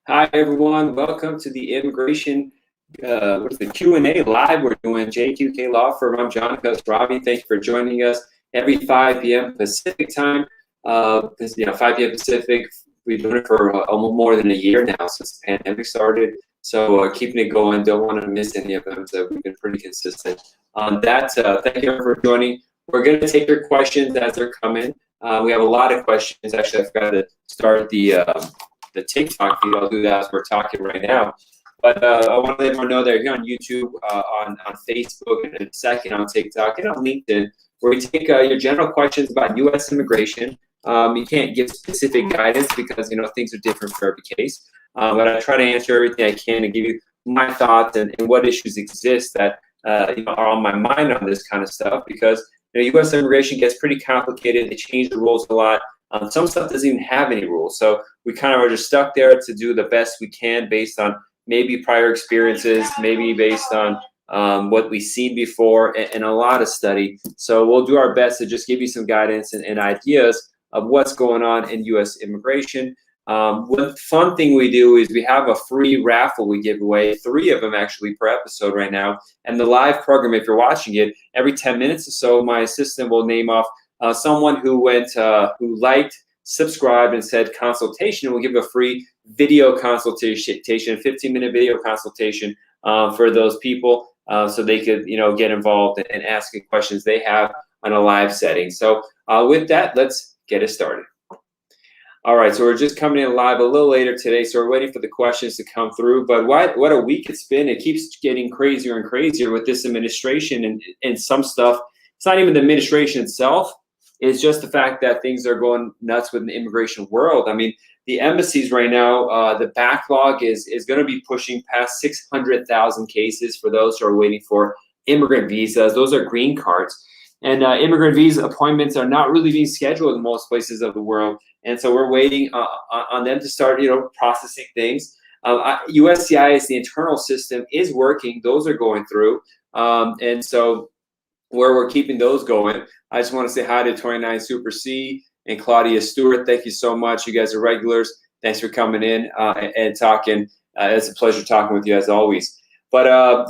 Hi, everyone. Welcome to the immigration, what's the Q&A live we're doing, JQK Law Firm. I'm John Khosravi. Thank you for joining us every 5 p.m. Pacific time. 5 p.m. Pacific. We've been doing it for almost more than a year now since the pandemic started. So keeping it going. Don't want to miss any of them. So we've been pretty consistent on that. Thank you for joining. We're going to take your questions as they're coming. We have a lot of questions. Actually, I forgot to start the TikTok feed. I'll do that as we're talking right now. But I want to let everyone know that here on YouTube, on Facebook, and in a second on TikTok, and on LinkedIn, where we take your general questions about U.S. immigration. You can't give specific guidance because things are different for every case. But I try to answer everything I can and give you my thoughts and what issues exist that are on my mind on this kind of stuff, because U.S. immigration gets pretty complicated. They change the rules a lot. Some stuff doesn't even have any rules. So we kind of are just stuck there to do the best we can based on maybe prior experiences, maybe based on what we've seen before, and a lot of study. So we'll do our best to just give you some guidance and ideas of what's going on in U.S. immigration. One fun thing we do is we have a free raffle we give away, 3 of them actually per episode right now. And the live program, if you're watching it, every 10 minutes or so, my assistant will name off someone who who liked, subscribed, and said consultation. We'll give a free video consultation, 15-minute video consultation for those people, so they could get involved and ask questions they have on a live setting. So with that, let's get it started. All right, so we're just coming in live a little later today, so we're waiting for the questions to come through. But what a week it's been. It keeps getting crazier and crazier with this administration and some stuff. It's not even the administration itself. It's just the fact that things are going nuts with the immigration world. I mean, the embassies right now, the backlog is going to be pushing past 600,000 cases for those who are waiting for immigrant visas. Those are green cards. And immigrant visa appointments are not really being scheduled in most places of the world. And so we're waiting on them to start, processing things. USCIS, the internal system, is working. Those are going through. And so where we're keeping those going, I just want to say hi to 29 Super C and Claudia Stewart. Thank you so much. You guys are regulars. Thanks for coming in and talking. It's a pleasure talking with you as always. But,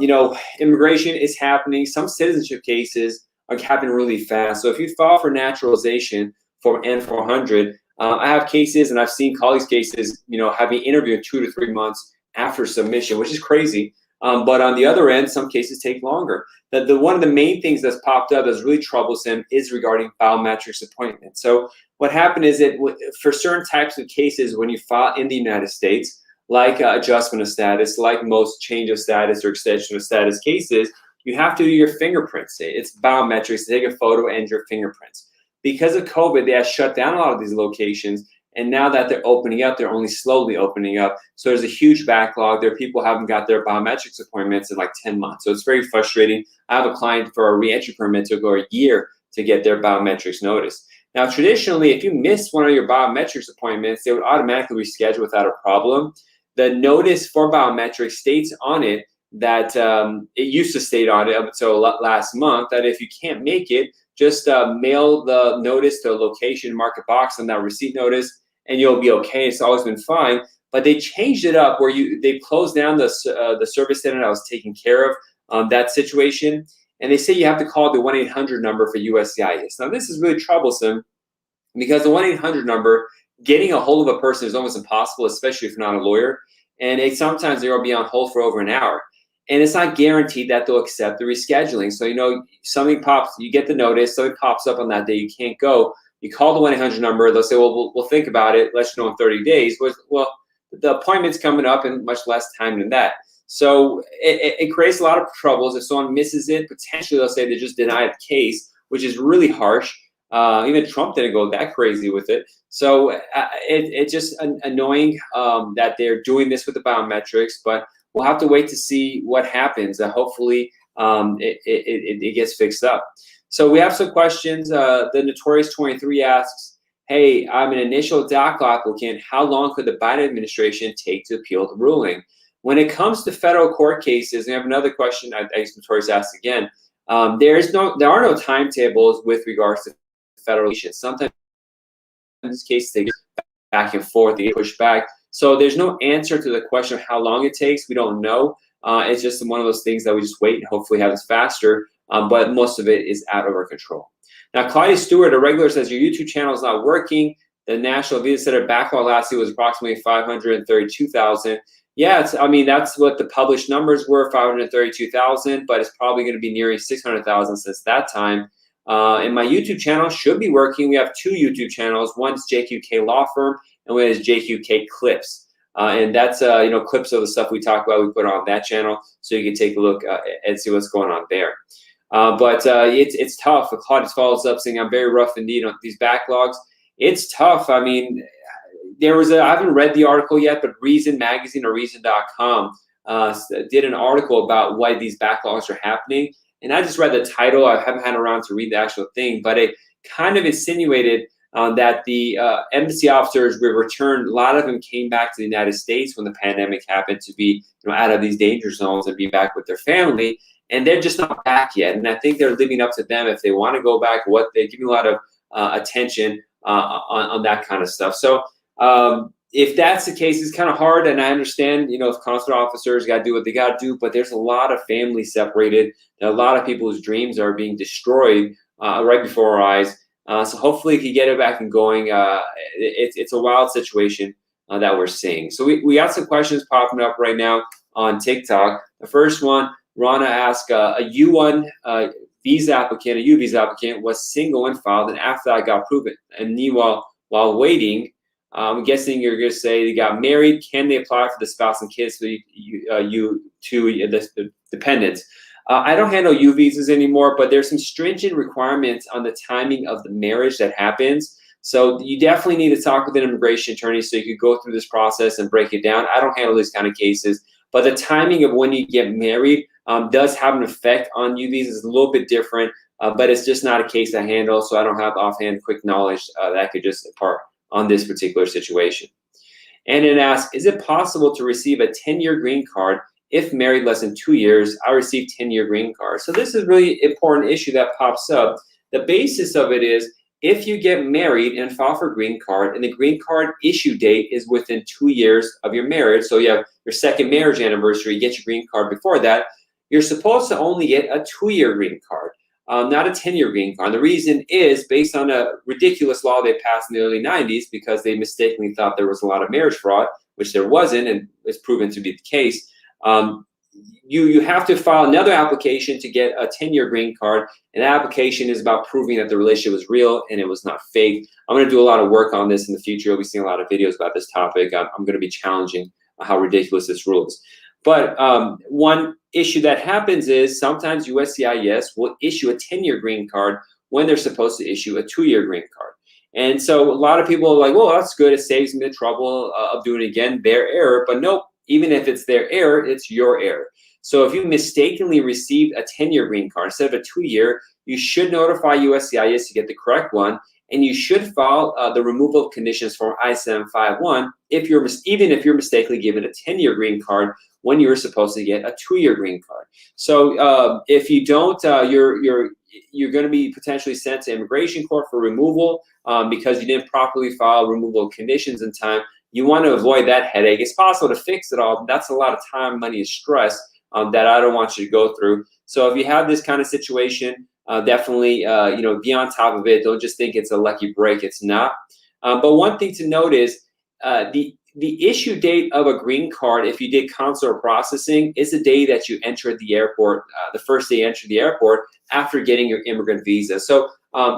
immigration is happening. Some citizenship cases are happening really fast. So if you file for naturalization for N400, I have cases, and I've seen colleagues' cases, having interviewed 2 to 3 months after submission, which is crazy. But on the other end, some cases take longer. One of the main things that's popped up that's really troublesome is regarding biometrics appointments. So what happened is that for certain types of cases, when you file in the United States, like adjustment of status, like most change of status or extension of status cases, you have to do your fingerprints. It's biometrics. Take a photo and your fingerprints. Because of COVID, they have shut down a lot of these locations. And now that they're opening up, they're only slowly opening up. So there's a huge backlog. There are people who haven't got their biometrics appointments in like 10 months. So it's very frustrating. I have a client for a reentry permit took over a year to get their biometrics notice. Now, traditionally, if you miss one of your biometrics appointments, they would automatically reschedule without a problem. The notice for biometrics states on it that it used to state on it up until last month that if you can't make it, just mail the notice to a location, mark a box on that receipt notice, and you'll be okay. It's always been fine. But they changed it up where they closed down the service center that was taking care of that situation. And they say you have to call the 1-800 number for USCIS. Now, this is really troublesome because the 1-800 number, getting a hold of a person is almost impossible, especially if you're not a lawyer. And sometimes they'll be on hold for over an hour. And it's not guaranteed that they'll accept the rescheduling. So, something pops, you get the notice, something pops up on that day, you can't go. You call the 1-800 number, they'll say, well, we'll think about it, let you know in 30 days. Well, the appointment's coming up in much less time than that. So it creates a lot of troubles. If someone misses it, potentially they'll say they just denied the case, which is really harsh. Even Trump didn't go that crazy with it. So it's just annoying that they're doing this with the biometrics, but we'll have to wait to see what happens. Hopefully it gets fixed up. So we have some questions. The Notorious 23 asks, hey, I'm an initial DACA applicant. How long could the Biden administration take to appeal the ruling? When it comes to federal court cases, and I have another question I guess Notorious asks again, there are no timetables with regards to federal cases. Sometimes in this case, they get back and forth, they get pushed back. So there's no answer to the question of how long it takes. We don't know. It's just one of those things that we just wait and hopefully have this faster, but most of it is out of our control. Now, Claudia Stewart, a regular, says your YouTube channel is not working. The National Visa Center backlog last year was approximately 532,000. Yeah, I mean, that's what the published numbers were, 532,000, but it's probably going to be nearing 600,000 since that time. And my YouTube channel should be working. We have two YouTube channels. One's JQK Law Firm, and one is JQK Clips. And that's clips of the stuff we talk about. We put on that channel, so you can take a look and see what's going on there. But it's tough. Claudia follows up saying, "I'm very rough indeed on these backlogs." It's tough. I mean, I haven't read the article yet, but Reason Magazine or Reason.com did an article about why these backlogs are happening. And I just read the title. I haven't had around to read the actual thing, but it kind of insinuated that the embassy officers were returned. A lot of them came back to the United States when the pandemic happened to be out of these danger zones and be back with their family. And they're just not back yet. And I think they're living up to them if they want to go back. They're giving a lot of attention on that kind of stuff. So if that's the case, it's kind of hard. And I understand, if consular officers got to do what they got to do, but there's a lot of families separated. A lot of people's dreams are being destroyed right before our eyes. So hopefully, if you get it back and going, it's a wild situation that we're seeing. So we got some questions popping up right now on TikTok. The first one, Rana asked, a U1 visa applicant, a U visa applicant, was single and filed, and after that got proven. And meanwhile, while waiting, I'm guessing you're going to say they got married. Can they apply for the spouse and kids for the dependents? I don't handle U visas anymore, but there's some stringent requirements on the timing of the marriage that happens. So you definitely need to talk with an immigration attorney so you could go through this process and break it down. I don't handle these kind of cases, but the timing of when you get married does have an effect on U visas. It's a little bit different, but it's just not a case I handle, so I don't have offhand quick knowledge that I could just impart on this particular situation. And then ask, is it possible to receive a 10-year green card if married less than 2 years? I received 10-year green card. So this is a really important issue that pops up. The basis of it is if you get married and file for green card and the green card issue date is within 2 years of your marriage, so you have your second marriage anniversary, you get your green card before that, you're supposed to only get a 2-year green card. Not a 10-year green card. The reason is based on a ridiculous law they passed in the early 90s because they mistakenly thought there was a lot of marriage fraud, which there wasn't, and it's proven to be the case. You have to file another application to get a 10-year green card, and that application is about proving that the relationship was real and it was not fake. I'm going to do a lot of work on this in the future. You'll be seeing a lot of videos about this topic. I'm going to be challenging how ridiculous this rule is. But one issue that happens is sometimes USCIS will issue a 10-year green card when they're supposed to issue a 2-year green card. And so a lot of people are like, well, that's good. It saves me the trouble of doing it again, their error. But nope, even if it's their error, it's your error. So if you mistakenly received a 10-year green card instead of a 2-year, you should notify USCIS to get the correct one. And you should file the removal of conditions form I-751 even if you're mistakenly given a 10-year green card when you were supposed to get a 2-year green card. So if you don't, you're going to be potentially sent to immigration court for removal because you didn't properly file removal conditions in time. You want to avoid that headache. It's possible to fix it all, but that's a lot of time, money, and stress that I don't want you to go through. So if you have this kind of situation, definitely be on top of it. Don't just think it's a lucky break. It's not. But one thing to note is the issue date of a green card, if you did consular processing, is the day that you entered the airport, the first day you entered the airport after getting your immigrant visa. So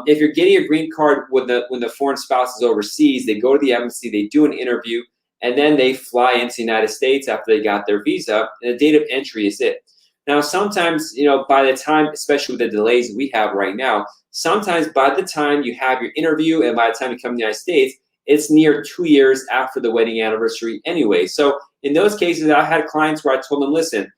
if you're getting a green card when the foreign spouse is overseas, they go to the embassy, they do an interview, and then they fly into the United States after they got their visa, and the date of entry is it. Now, sometimes, by the time, especially with the delays we have right now, sometimes by the time you have your interview and by the time you come to the United States, it's near 2 years after the wedding anniversary anyway. So in those cases, I had clients where I told them, listen,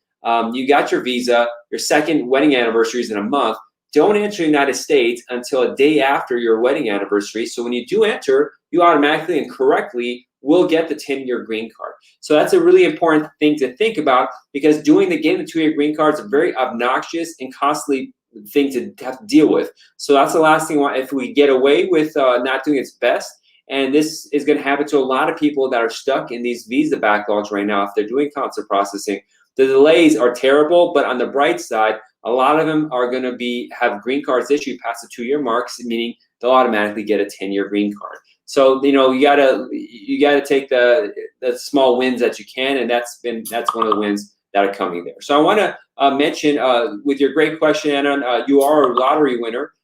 you got your visa, your second wedding anniversary is in a month. Don't enter the United States until a day after your wedding anniversary. So when you do enter, you automatically and correctly will get the 10-year green card. So that's a really important thing to think about because getting the 2-year green card is a very obnoxious and costly thing to have to deal with. So that's the last thing. If we get away with not doing its best And this is going to happen to a lot of people that are stuck in these visa backlogs right now if they're doing consular processing. The delays are terrible, but on the bright side, a lot of them are going to have green cards issued past the 2-year marks, meaning they'll automatically get a 10-year green card. So you gotta take the small wins that you can, and that's one of the wins that are coming there. So I want to mention with your great question, Anna, you are a lottery winner.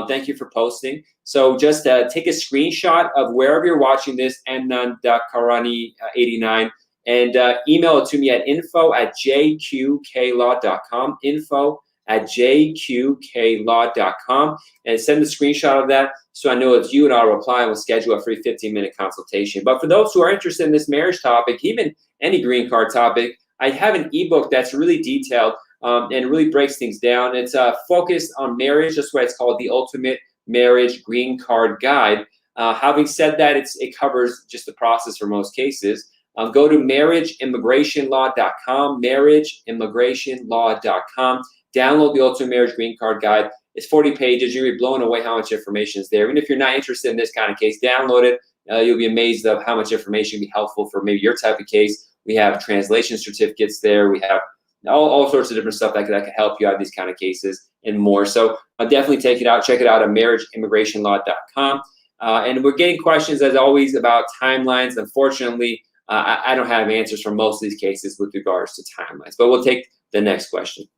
Thank you for posting. So just take a screenshot of wherever you're watching this, Karani89, and email it to me at info@jqqlaw.com, info@jqqlaw.com, and send a screenshot of that so I know it's you, and I'll reply and we'll schedule a free 15-minute consultation. But for those who are interested in this marriage topic, even any green card topic, I have an ebook that's really detailed and really breaks things down. It's focused on marriage. That's why it's called the Ultimate Marriage Green Card Guide. Having said that, it covers just the process for most cases. Go to marriageimmigrationlaw.com, marriageimmigrationlaw.com. Download the Ultimate Marriage Green Card Guide. It's 40 pages. You'll be blown away how much information is there. Even if you're not interested in this kind of case, download it. You'll be amazed of how much information can be helpful for maybe your type of case. We have translation certificates there. We have all sorts of different stuff that can help you out in these kind of cases and more. So definitely take it out. Check it out at marriageimmigrationlaw.com. And we're getting questions, as always, about timelines. Unfortunately, I don't have answers for most of these cases with regards to timelines. But we'll take the next question.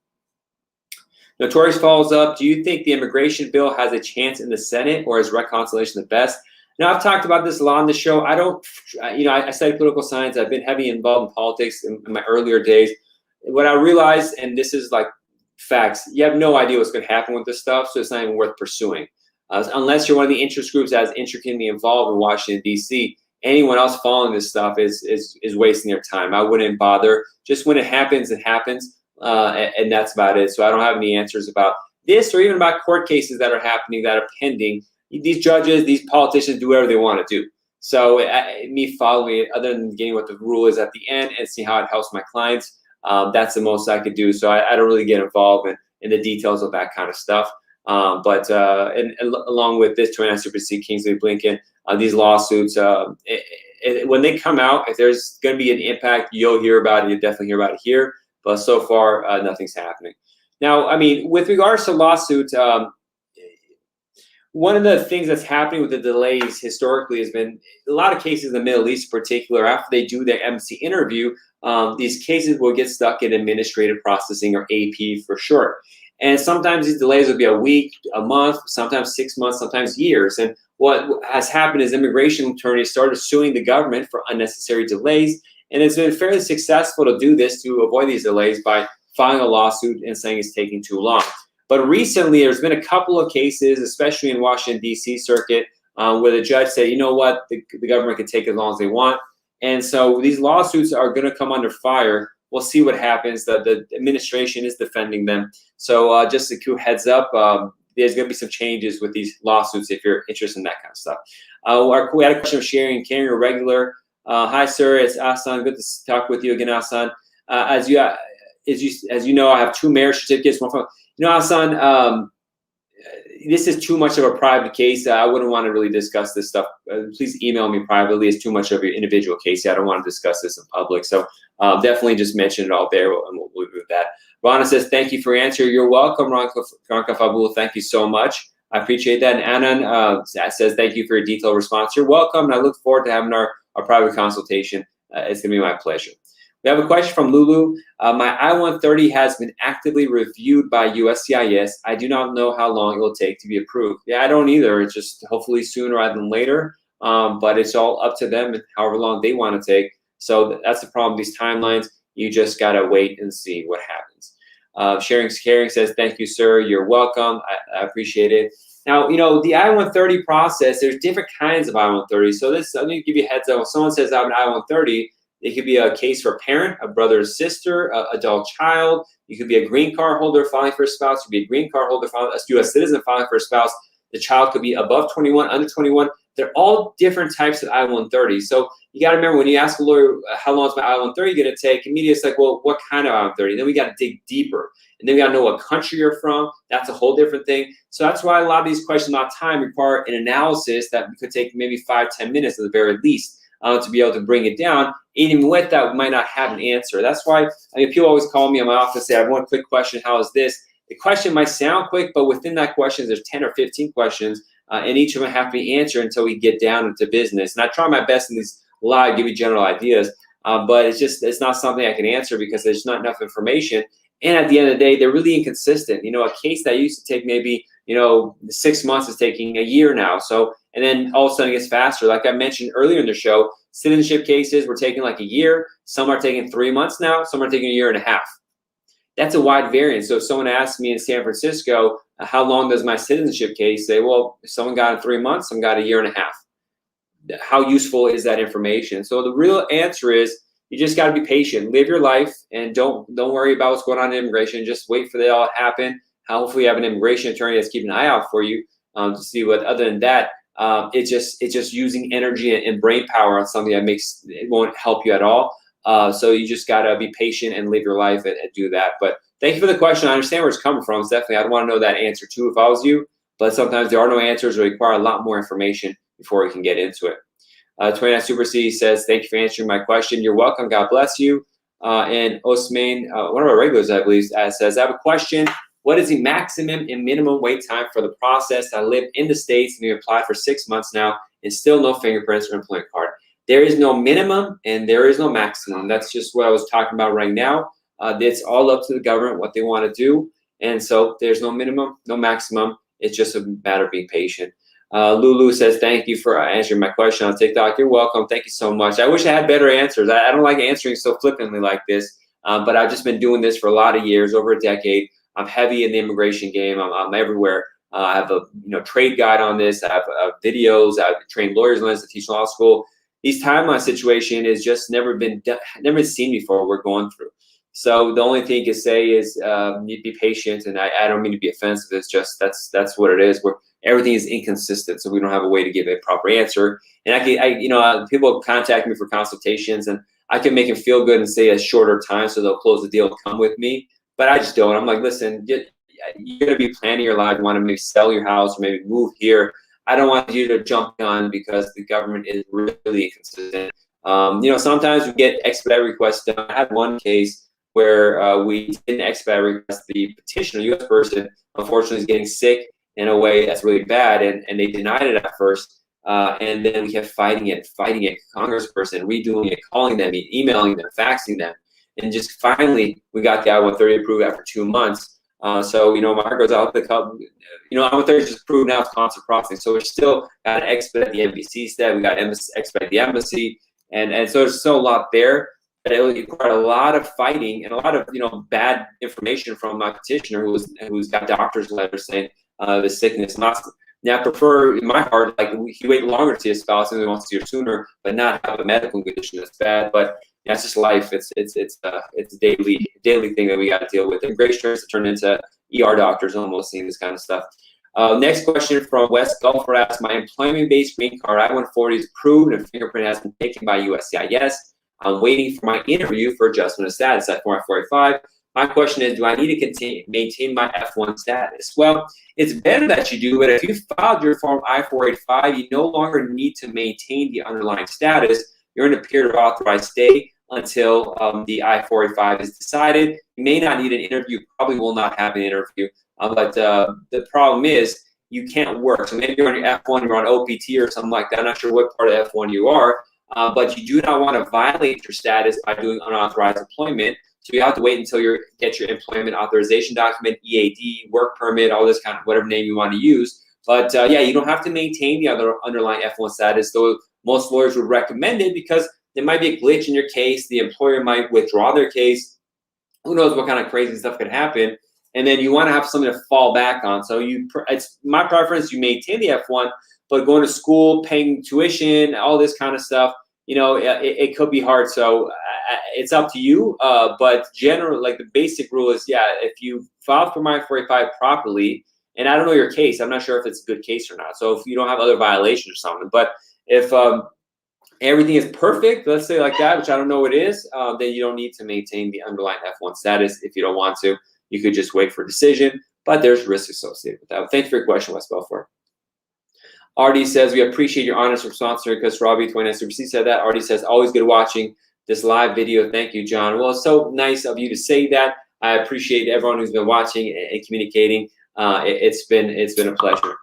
Notorious follows up, do you think the immigration bill has a chance in the Senate, or is reconciliation the best? Now, I've talked about this a lot on the show. I studied political science. I've been heavily involved in politics in my earlier days. What I realized, and this is like facts, you have no idea what's going to happen with this stuff, so it's not even worth pursuing. Unless you're one of the interest groups that is intricately involved in Washington, D.C., anyone else following this stuff is wasting their time. I wouldn't bother. Just when it happens, it happens. And that's about it. So I don't have any answers about this or even about court cases that are happening, that are pending. These judges, these politicians do whatever they want to do. So me following it, other than getting what the rule is at the end and see how it helps my clients, that's the most I could do. So I don't really get involved in the details of that kind of stuff. But along with this, to answer Kingsley Blinken, these lawsuits, when they come out, if there's going to be an impact, you'll hear about it. You'll definitely hear about it here. But so far, nothing's happening. Now, I mean, with regards to lawsuits, one of the things that's happening with the delays historically has been a lot of cases in the Middle East in particular, after they do their embassy interview, these cases will get stuck in administrative processing, or AP for short. And sometimes these delays will be a week, a month, sometimes 6 months, sometimes years. And what has happened is immigration attorneys started suing the government for unnecessary delays. And it's been fairly successful to do this, to avoid these delays, by filing a lawsuit and saying it's taking too long. But recently, there's been a couple of cases, especially in Washington, D.C. circuit, where the judge said, you know what, the government can take as long as they want. And so these lawsuits are going to come under fire. We'll see what happens. The administration is defending them. So just a quick heads up, there's going to be some changes with these lawsuits if you're interested in that kind of stuff. We had a question of sharing carrying a regular. Hi, sir. It's Asan. Good to talk with you again, Asan. As you know, I have 2 marriage certificates. One from, Asan, this is too much of a private case. I wouldn't want to really discuss this stuff. Please email me privately. It's too much of your individual case. I don't want to discuss this in public. So definitely just mention it all there, and we'll leave it with that. Rana says, thank you for answering. You're welcome, Ranka Fabul. Thank you so much. I appreciate that. And Anand says, thank you for your detailed response. You're welcome, and I look forward to having our private consultation. It's going to be my pleasure. We have a question from Lulu. My I-130 has been actively reviewed by USCIS. I do not know how long it will take to be approved. Yeah, I don't either. It's just hopefully sooner rather than later. But it's all up to them and however long they want to take. So that's the problem. These timelines, you just got to wait and see what happens. Sharing Caring says, thank you, sir. You're welcome. I appreciate it. Now, the I-130 process, there's different kinds of I-130. So let me give you a heads up. When someone says I have an I-130, it could be a case for a parent, a brother or sister, adult child. You could be a green card holder filing for a spouse. You could be a green card holder filing, a U.S. citizen filing for a spouse. The child could be above 21, under 21. they're all different types of I-130. So you got to remember, when you ask a lawyer, how long is my I-130 going to take? Immediately it's like, well, what kind of I-130? Then we got to dig deeper. And then we got to know what country you're from. That's a whole different thing. So that's why a lot of these questions about time require an analysis that could take maybe 5-10 minutes at the very least to be able to bring it down. And even with that, we might not have an answer. That's why, I mean, people always call me in my office and say, I have one quick question. How is this? The question might sound quick, but within that question, there's 10 or 15 questions, and each of them have to be answered until we get down into business. And I try my best in these live, give you general ideas, but it's not something I can answer because there's not enough information. And at the end of the day, they're really inconsistent. You know, a case that used to take maybe, 6 months is taking a year now. So, and then all of a sudden it gets faster. Like I mentioned earlier in the show, citizenship cases were taking like a year. Some are taking 3 months now. Some are taking a year and a half. That's a wide variance. So if someone asks me in San Francisco, how long does my citizenship case, say, well, if someone got in 3 months, some got a year and a half. How useful is that information? So the real answer is, you just got to be patient, live your life, and don't worry about what's going on in immigration. Just wait for that all to happen. Hopefully you have an immigration attorney that's keeping an eye out for you to see what. Other than that, it's just using energy and brain power on something that it won't help you at all. So you just got to be patient and live your life and do that. But thank you for the question. I understand where it's coming from. It's definitely, I'd want to know that answer too if I was you. But sometimes there are no answers or require a lot more information before we can get into it. 29 Super C says, thank you for answering my question. You're welcome. God bless you. And Osman, one of our regulars, I believe, says, I have a question. What is the maximum and minimum wait time for the process? I live in the States and we applied for 6 months now and still no fingerprints or employment card. There is no minimum and there is no maximum. That's just what I was talking about right now. It's all up to the government what they want to do. And so there's no minimum, no maximum. It's just a matter of being patient. Lulu says, thank you for answering my question on TikTok. You're welcome. Thank you so much. I wish I had better answers. I don't like answering so flippantly like this, but I've just been doing this for a lot of years, over a decade. I'm heavy in the immigration game. I'm everywhere. I have a trade guide on this. I have videos. I've trained lawyers on this. I teach law school. These timeline situation is just never been seen before. We're going through. So the only thing you can say is you need to be patient. And I don't mean to be offensive. It's just that's what it is. Everything is inconsistent, so we don't have a way to give a proper answer. And people contact me for consultations, and I can make them feel good and say a shorter time, so they'll close the deal and come with me. But I just don't. I'm like, listen, you're gonna be planning your life. You want to maybe sell your house or maybe move here. I don't want you to jump on because the government is really inconsistent. Sometimes we get expedite requests done. I had one case where we didn't expedite request. The petitioner, U.S. person, unfortunately is getting sick in a way that's really bad, and they denied it at first, and then we kept fighting it, congressperson, redoing it, calling them, emailing them, faxing them, and just finally we got the I-130 approved after 2 months. So my heart goes out to the company. I-130 is just approved now, it's constant processing, so we're still got to expedite the embassy step. We got to expedite the embassy, and so there's still a lot there. But it required a lot of fighting and a lot of bad information from my petitioner who's got doctor's letters saying the sickness. Now I prefer, in my heart, like he wait longer to see his spouse and he wants to see her sooner, but not have a medical condition that's bad. But that's just life. It's a daily thing that we got to deal with. Immigration has turned into ER doctors almost seeing this kind of stuff. Next question from West Gulfer asks, my employment-based green card I-140 is approved and fingerprint has been taken by USCIS. I'm waiting for my interview for adjustment of status at Form I-485. My question is, do I need to maintain my F1 status? Well, it's better that you do, but if you filed your Form I-485, you no longer need to maintain the underlying status. You're in a period of authorized stay until the I-485 is decided. You may not need an interview, probably will not have an interview, but the problem is you can't work. So maybe you're on your F1, you're on OPT or something like that. I'm not sure what part of F1 you are, but you do not want to violate your status by doing unauthorized employment. So you have to wait until you get your employment authorization document, EAD, work permit, all this kind of whatever name you want to use. But yeah, you don't have to maintain the other underlying F1 status, though most lawyers would recommend it because there might be a glitch in your case. The employer might withdraw their case. Who knows what kind of crazy stuff could happen. And then you want to have something to fall back on. So it's my preference, you maintain the F1, but going to school, paying tuition, all this kind of stuff, it could be hard. So it's up to you. But generally, like the basic rule is, yeah, if you file for my 485 properly And I don't know your case. I'm not sure if it's a good case or not. So if you don't have other violations or something, but if everything is perfect, let's say like that, which I don't know it is, then you don't need to maintain the underlying F1 status if you don't want to. You could just wait for a decision, but there's risk associated with that. Thanks for your question, Wes Belfort. Artie says, we appreciate your honest response to Khosravi 29CBC said that. Artie says, always good watching this live video. Thank you, John. Well, it's so nice of you to say that. I appreciate everyone who's been watching and communicating. It's been a pleasure.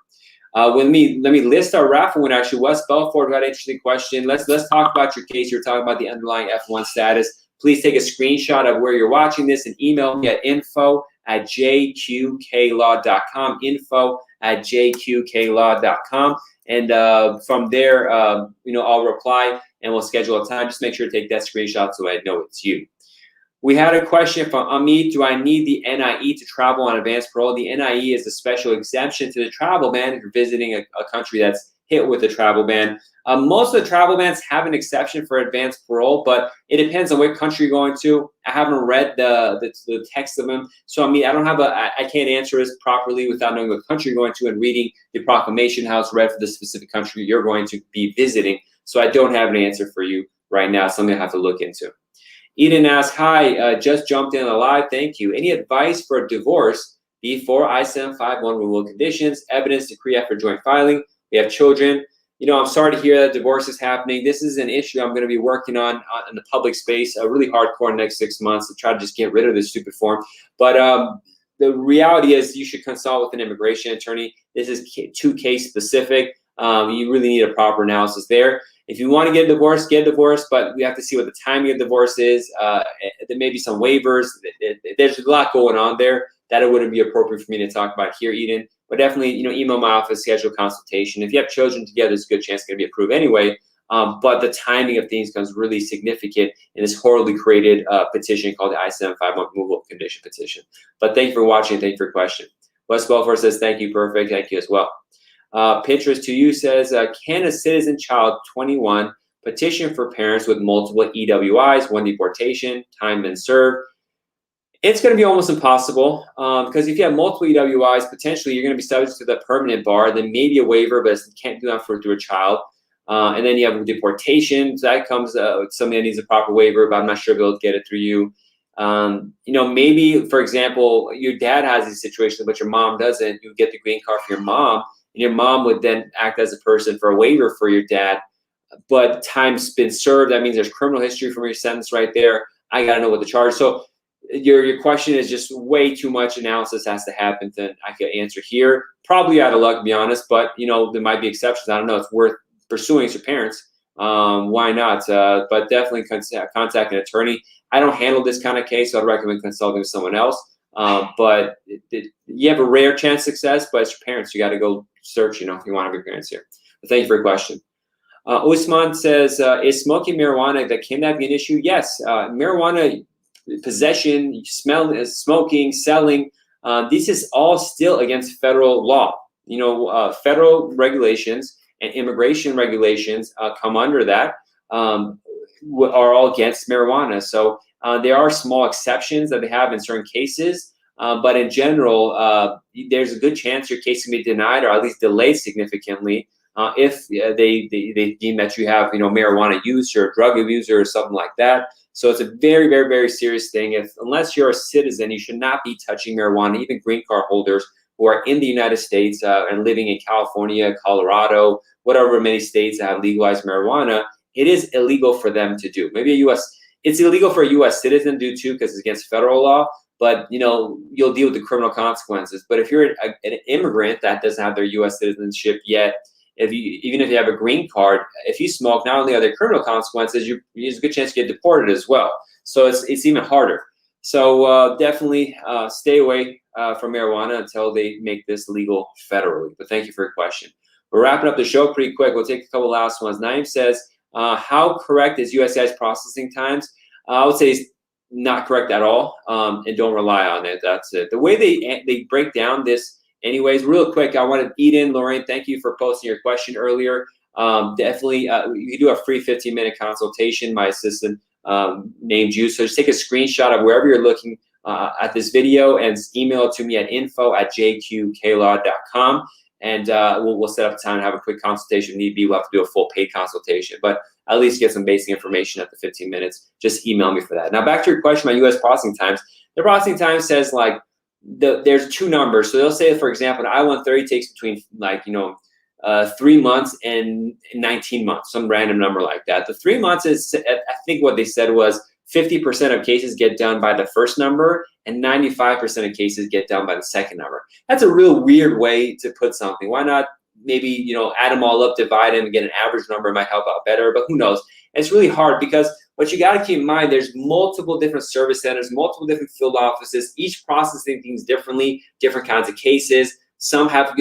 Let me list our raffle winner. Actually, Wes Belfort got an interesting question. Let's talk about your case. You're talking about the underlying F1 status. Please take a screenshot of where you're watching this and email me at info@jqqlaw.com. info@jqqlaw.com. And from there, I'll reply and we'll schedule a time. Just make sure to take that screenshot so I know it's you. We had a question from Amit. Do I need the NIE to travel on advanced parole? The NIE is a special exemption to the travel ban if you're visiting a country that's hit with a travel ban. Most of the travel bans have an exception for advanced parole, but it depends on what country you're going to. I haven't read the text of them, so I don't have I can't answer this properly without knowing what country you're going to and reading the proclamation, how it's read for the specific country you're going to be visiting. So I don't have an answer for you right now. Something I have to look into. Eden asks, hi, just jumped in live. Thank you. Any advice for a divorce before I-751 removal conditions, evidence, decree after joint filing? We have children. I'm sorry to hear that divorce is happening. This is an issue I'm going to be working on in the public space, really hardcore in the next 6 months to try to just get rid of this stupid form. But the reality is you should consult with an immigration attorney. This is too case specific. You really need a proper analysis there. If you want to get divorced, but we have to see what the timing of divorce is. There may be some waivers. There's a lot going on there that it wouldn't be appropriate for me to talk about here, Eden. But definitely, email my office, schedule a consultation. If you have children together, there's a good chance it's going to be approved anyway. But the timing of things becomes really significant in this horribly created petition called the I-751 removal condition petition. But thank you for watching. Thank you for your question. Wes Belfort says, thank you, perfect. Thank you as well. Pinterest to you says, can a citizen child 21 petition for parents with multiple EWIs, one deportation, time been served? It's going to be almost impossible because if you have multiple EWIs, potentially you're going to be subject to the permanent bar, then maybe a waiver, but you can't do that through a child. And then you have deportation. So that comes something that needs a proper waiver, but I'm not sure if they'll get it through you. Maybe, for example, your dad has these situations, but your mom doesn't. You get the green card for your mom, and your mom would then act as a person for a waiver for your dad. But time's been served. That means there's criminal history from your sentence right there. I got to know what the charge. So your question is just way too much analysis has to happen than I could answer here. Probably out of luck, to be honest, but there might be exceptions. I don't know. It's worth pursuing as your parents. Why not? But definitely contact an attorney. I don't handle this kind of case, so I'd recommend consulting with someone else. But you have a rare chance of success, but as your parents, you got to go search, if you want to be parents here. But thank you for your question. Usman says, is smoking marijuana, can that be an issue? Yes. Marijuana possession, smoking, selling, this is all still against federal law. Federal regulations and immigration regulations come under that, are all against marijuana. So there are small exceptions that they have in certain cases, but in general, there's a good chance your case can be denied or at least delayed significantly if they deem that you have marijuana use or drug abuser or something like that. So it's a very, very, very serious thing. Unless you're a citizen, you should not be touching marijuana. Even green card holders who are in the United States and living in California, Colorado, whatever many states that have legalized marijuana, it is illegal for them to do. Maybe it's illegal for a U.S. citizen to do too because it's against federal law, but you'll deal with the criminal consequences. But if you're an immigrant that doesn't have their U.S. citizenship yet, even if you have a green card, if you smoke, not only are there criminal consequences, there's a good chance you get deported as well. So it's even harder. So definitely stay away from marijuana until they make this legal federally. But thank you for your question. We're wrapping up the show pretty quick. We'll take a couple last ones. Naeem says, how correct is USCIS processing times? I would say it's not correct at all, and don't rely on it. That's it. The way they break down this, anyways, real quick, I wanted Eden, Lorraine, thank you for posting your question earlier. Definitely, you can do a free 15-minute consultation. My assistant named you. So just take a screenshot of wherever you're looking at this video and email it to me at info@jqqlaw.com. And we'll set up time to have a quick consultation. If need be, we'll have to do a full paid consultation, but at least get some basic information at the 15 minutes. Just email me for that. Now back to your question about U.S. processing times. The processing time says like there's two numbers. So they'll say, for example, an I-130 takes between 3 months and 19 months, some random number like that. The 3 months is, I think what they said was 50% of cases get done by the first number and 95% of cases get done by the second number. That's a real weird way to put something. Why not maybe, add them all up, divide them, and get an average number? It might help out better, but who knows? It's really hard because what you got to keep in mind, there's multiple different service centers, multiple different field offices, each processing things differently, different kinds of cases. Some have,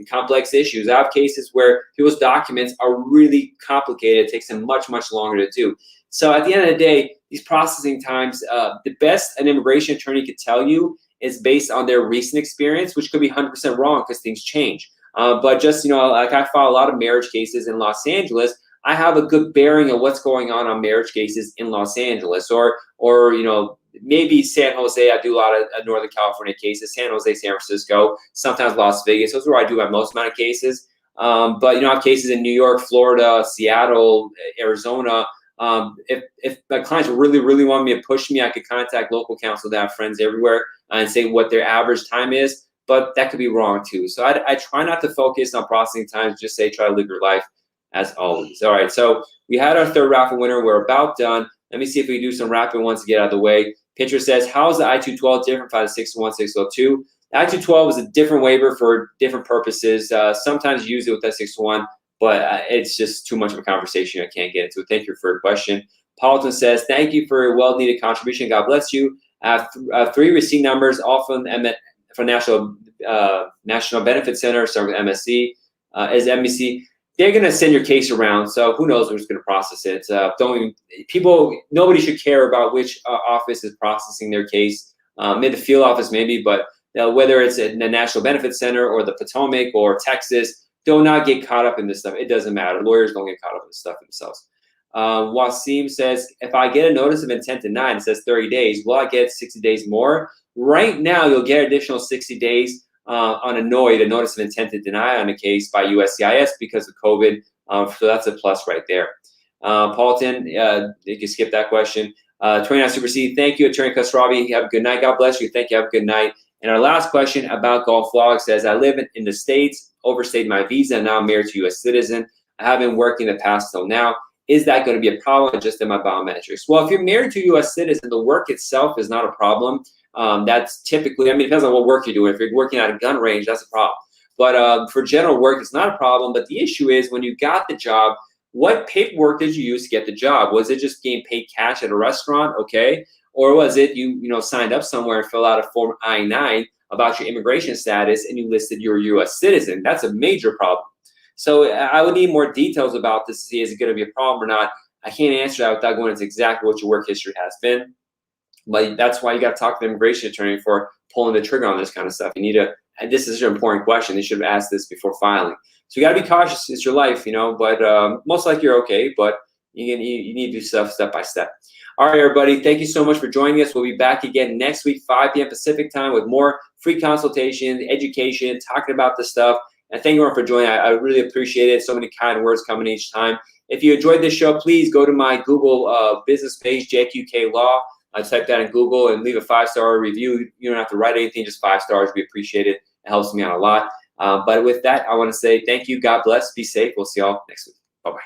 complex issues. I have cases where people's documents are really complicated. It takes them much, much longer to do. So at the end of the day, these processing times, the best an immigration attorney could tell you is based on their recent experience, which could be 100% wrong because things change. But just, like I file a lot of marriage cases in Los Angeles, I have a good bearing of what's going on marriage cases in Los Angeles, or maybe San Jose. I do a lot of Northern California cases, San Jose, San Francisco, sometimes Las Vegas. Those are where I do my most amount of cases. But I have cases in New York, Florida, Seattle, Arizona. If my clients really, really want me to push me, I could contact local counsel that have friends everywhere and say what their average time is, but that could be wrong too. So I try not to focus on processing times, just say try to live your life as always. All right, so we had our third raffle winner. We're about done. Let me see if we do some rapid ones to get out of the way. Pitcher says, how is the I-212 different from the 601, 602? The I-212 is a different waiver for different purposes. Sometimes you use it with that 601, but it's just too much of a conversation I can't get into. Thank you for your question. Paulton says, thank you for your well-needed contribution. God bless you. I have 3 receipt numbers, all from National Benefit Center, starting with MSC. As MBC, they're going to send your case around, so who knows who's going to process it. Nobody should care about which office is processing their case. Maybe the field office, maybe, but whether it's at the National Benefit Center or the Potomac or Texas, do not get caught up in this stuff. It doesn't matter. Lawyers don't get caught up in this stuff themselves. Wasim says, if I get a notice of intent denied, it says 30 days, will I get 60 days more? Right now, you'll get additional 60 days on a NOID, a notice of intent to deny on a case by USCIS because of COVID. So that's a plus right there. Paulton, you can skip that question. 29 Super C, thank you, Attorney Khosravi. Have a good night. God bless you. Thank you. Have a good night. And our last question about Golf Log says, I live in the States, overstayed my visa, and now I'm married to a U.S. citizen. I haven't worked in the past till now. Is that going to be a problem? Just in my biometrics? Well, if you're married to a U.S. citizen, the work itself is not a problem. That's typically, it depends on what work you're doing. If you're working at a gun range, that's a problem. But for general work, it's not a problem. But the issue is when you got the job, what paperwork did you use to get the job? Was it just getting paid cash at a restaurant? Okay. Or was it you signed up somewhere and filled out a form I-9 about your immigration status and you listed you're a U.S. citizen? That's a major problem. So I would need more details about this to see is it going to be a problem or not. I can't answer that without going into exactly what your work history has been. But that's why you got to talk to the immigration attorney for pulling the trigger on this kind of stuff. You need to, and this is an important question. They should have asked this before filing. So you got to be cautious. It's your life, but most likely you're okay, but you need to do stuff step by step. All right, everybody. Thank you so much for joining us. We'll be back again next week, 5 p.m. Pacific time with more free consultation, education, talking about this stuff. And thank you everyone for joining. I really appreciate it. So many kind words coming each time. If you enjoyed this show, please go to my Google business page, JQK Law. Type that in Google and leave a 5-star review. You don't have to write anything, just 5 stars. We appreciate it. It helps me out a lot. But with that, I want to say thank you. God bless. Be safe. We'll see y'all next week. Bye-bye.